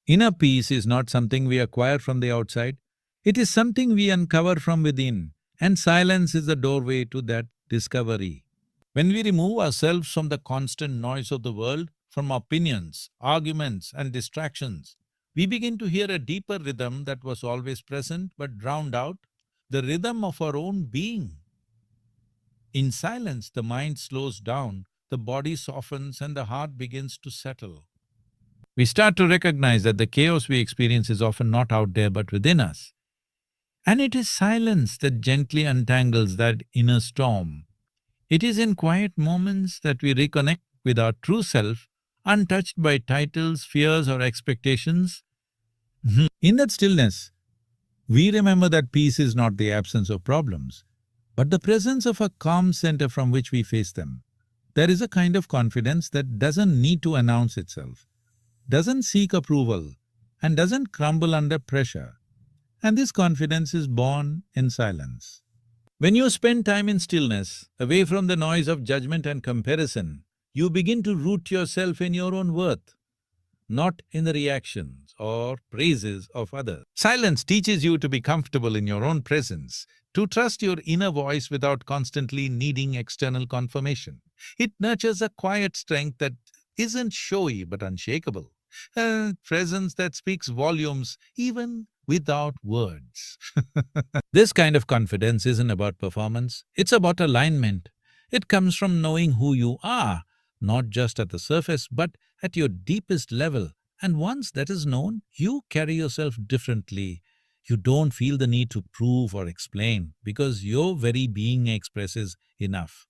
Inner peace is not something we acquire from the outside, it is something we uncover from within, and silence is the doorway to that discovery. When we remove ourselves from the constant noise of the world, from opinions, arguments, and distractions, we begin to hear a deeper rhythm that was always present but drowned out, the rhythm of our own being. In silence, the mind slows down, the body softens, and the heart begins to settle. We start to recognize that the chaos we experience is often not out there but within us. And it is silence that gently untangles that inner storm. It is in quiet moments that we reconnect with our true self, untouched by titles, fears, or expectations. In that stillness, we remember that peace is not the absence of problems, but the presence of a calm center from which we face them. There is a kind of confidence that doesn't need to announce itself, doesn't seek approval, and doesn't crumble under pressure. And this confidence is born in silence. When you spend time in stillness, away from the noise of judgment and comparison, you begin to root yourself in your own worth, not in the reactions or praises of others. Silence teaches you to be comfortable in your own presence, to trust your inner voice without constantly needing external confirmation. It nurtures a quiet strength that isn't showy but unshakable, a presence that speaks volumes even without words. This kind of confidence isn't about performance, it's about alignment. It comes from knowing who you are, not just at the surface, but at your deepest level. And once that is known, you carry yourself differently. You don't feel the need to prove or explain because your very being expresses enough.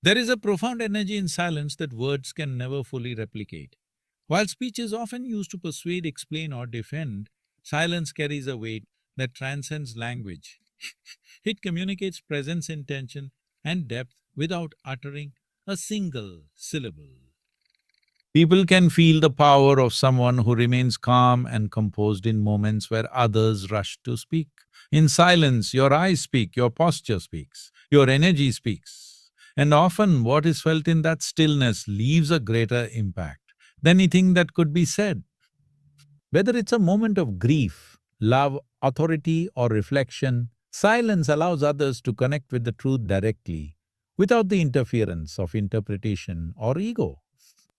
There is a profound energy in silence that words can never fully replicate. While speech is often used to persuade, explain, or defend, silence carries a weight that transcends language. It communicates presence, intention, and depth without uttering a single syllable. People can feel the power of someone who remains calm and composed in moments where others rush to speak. In silence, your eyes speak, your posture speaks, your energy speaks. And often what is felt in that stillness leaves a greater impact than anything that could be said. Whether it's a moment of grief, love, authority, or reflection, silence allows others to connect with the truth directly, without the interference of interpretation or ego.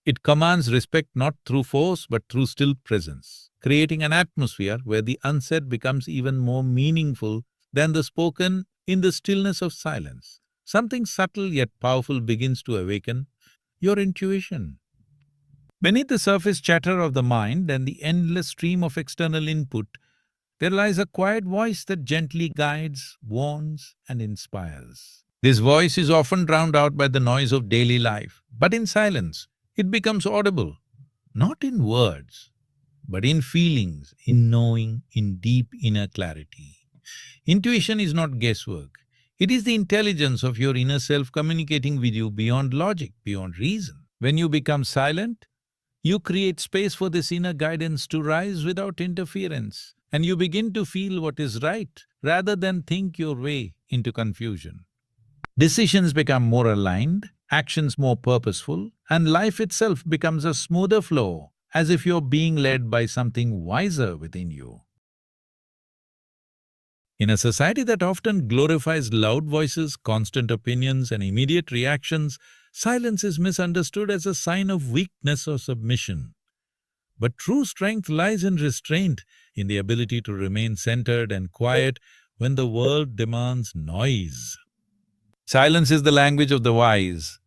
It commands respect not through force but through still presence, creating an atmosphere where the unsaid becomes even more meaningful than the spoken. In the stillness of silence, something subtle yet powerful begins to awaken: your intuition. Beneath the surface chatter of the mind and the endless stream of external input, there lies a quiet voice that gently guides, warns, and inspires. This voice is often drowned out by the noise of daily life, but in silence, it becomes audible, not in words, but in feelings, in knowing, in deep inner clarity. Intuition is not guesswork. It is the intelligence of your inner self communicating with you beyond logic, beyond reason. When you become silent, you create space for this inner guidance to rise without interference, and you begin to feel what is right rather than think your way into confusion. Decisions become more aligned, actions more purposeful, and life itself becomes a smoother flow, as if you're being led by something wiser within you. In a society that often glorifies loud voices, constant opinions, and immediate reactions, silence is misunderstood as a sign of weakness or submission. But true strength lies in restraint, in the ability to remain centered and quiet when the world demands noise. Silence is the language of the wise,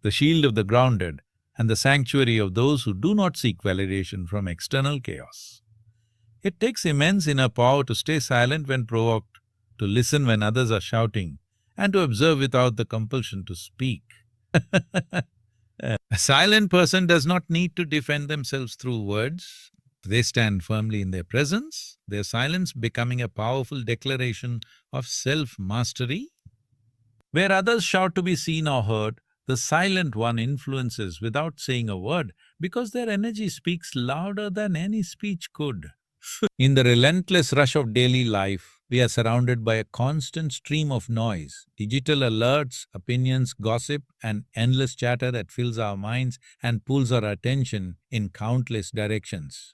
the shield of the grounded, and the sanctuary of those who do not seek validation from external chaos. It takes immense inner power to stay silent when provoked, to listen when others are shouting, and to observe without the compulsion to speak. A silent person does not need to defend themselves through words. They stand firmly in their presence, their silence becoming a powerful declaration of self-mastery. Where others shout to be seen or heard, the silent one influences without saying a word because their energy speaks louder than any speech could. In the relentless rush of daily life, We are surrounded by a constant stream of noise, digital alerts, opinions, gossip, and endless chatter that fills our minds and pulls our attention in countless directions.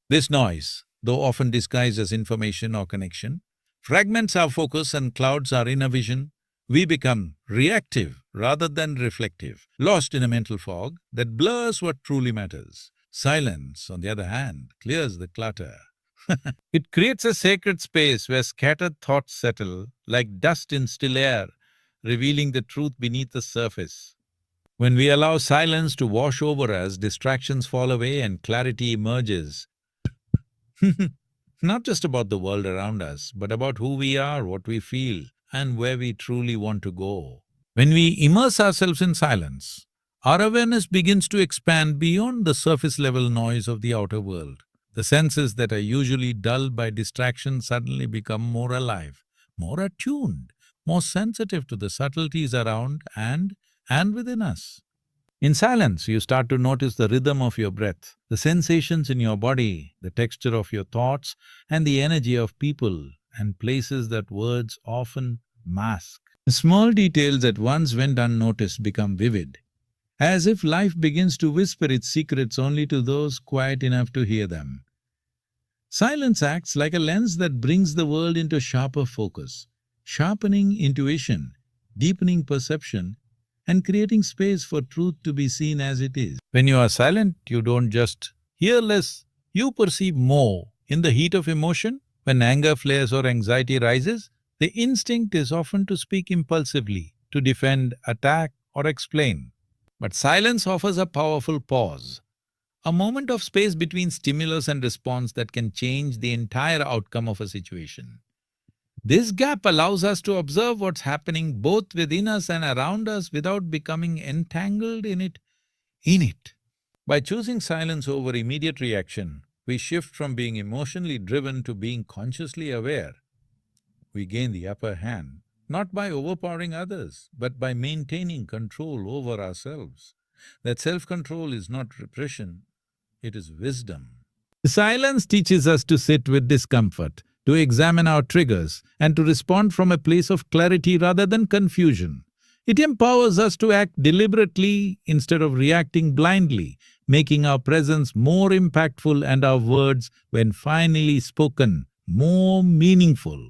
This noise, though often disguised as information or connection, fragments our focus and clouds our inner vision. We become reactive rather than reflective, lost in a mental fog that blurs what truly matters. Silence, on the other hand, clears the clutter. It creates a sacred space where scattered thoughts settle like dust in still air, revealing the truth beneath the surface. When we allow silence to wash over us, distractions fall away and clarity emerges. Not just about the world around us, but about who we are, what we feel, and where we truly want to go. When we immerse ourselves in silence, our awareness begins to expand beyond the surface level noise of the outer world. The senses that are usually dulled by distraction suddenly become more alive, more attuned, more sensitive to the subtleties around and within us. In silence, you start to notice the rhythm of your breath, the sensations in your body, the texture of your thoughts, and the energy of people and places that words often mask. Small details that once went unnoticed become vivid, as if life begins to whisper its secrets only to those quiet enough to hear them. Silence acts like a lens that brings the world into sharper focus, sharpening intuition, deepening perception, and creating space for truth to be seen as it is. When you are silent, you don't just hear less, you perceive more. In the heat of emotion, when anger flares or anxiety rises, the instinct is often to speak impulsively, to defend, attack, or explain. But silence offers a powerful pause, a moment of space between stimulus and response that can change the entire outcome of a situation. This gap allows us to observe what's happening both within us and around us without becoming entangled in it. By choosing silence over immediate reaction, we shift from being emotionally driven to being consciously aware. We gain the upper hand, not by overpowering others, but by maintaining control over ourselves. That self-control is not repression, it is wisdom. Silence teaches us to sit with discomfort, to examine our triggers, and to respond from a place of clarity rather than confusion. It empowers us to act deliberately instead of reacting blindly, making our presence more impactful and our words, when finally spoken, more meaningful.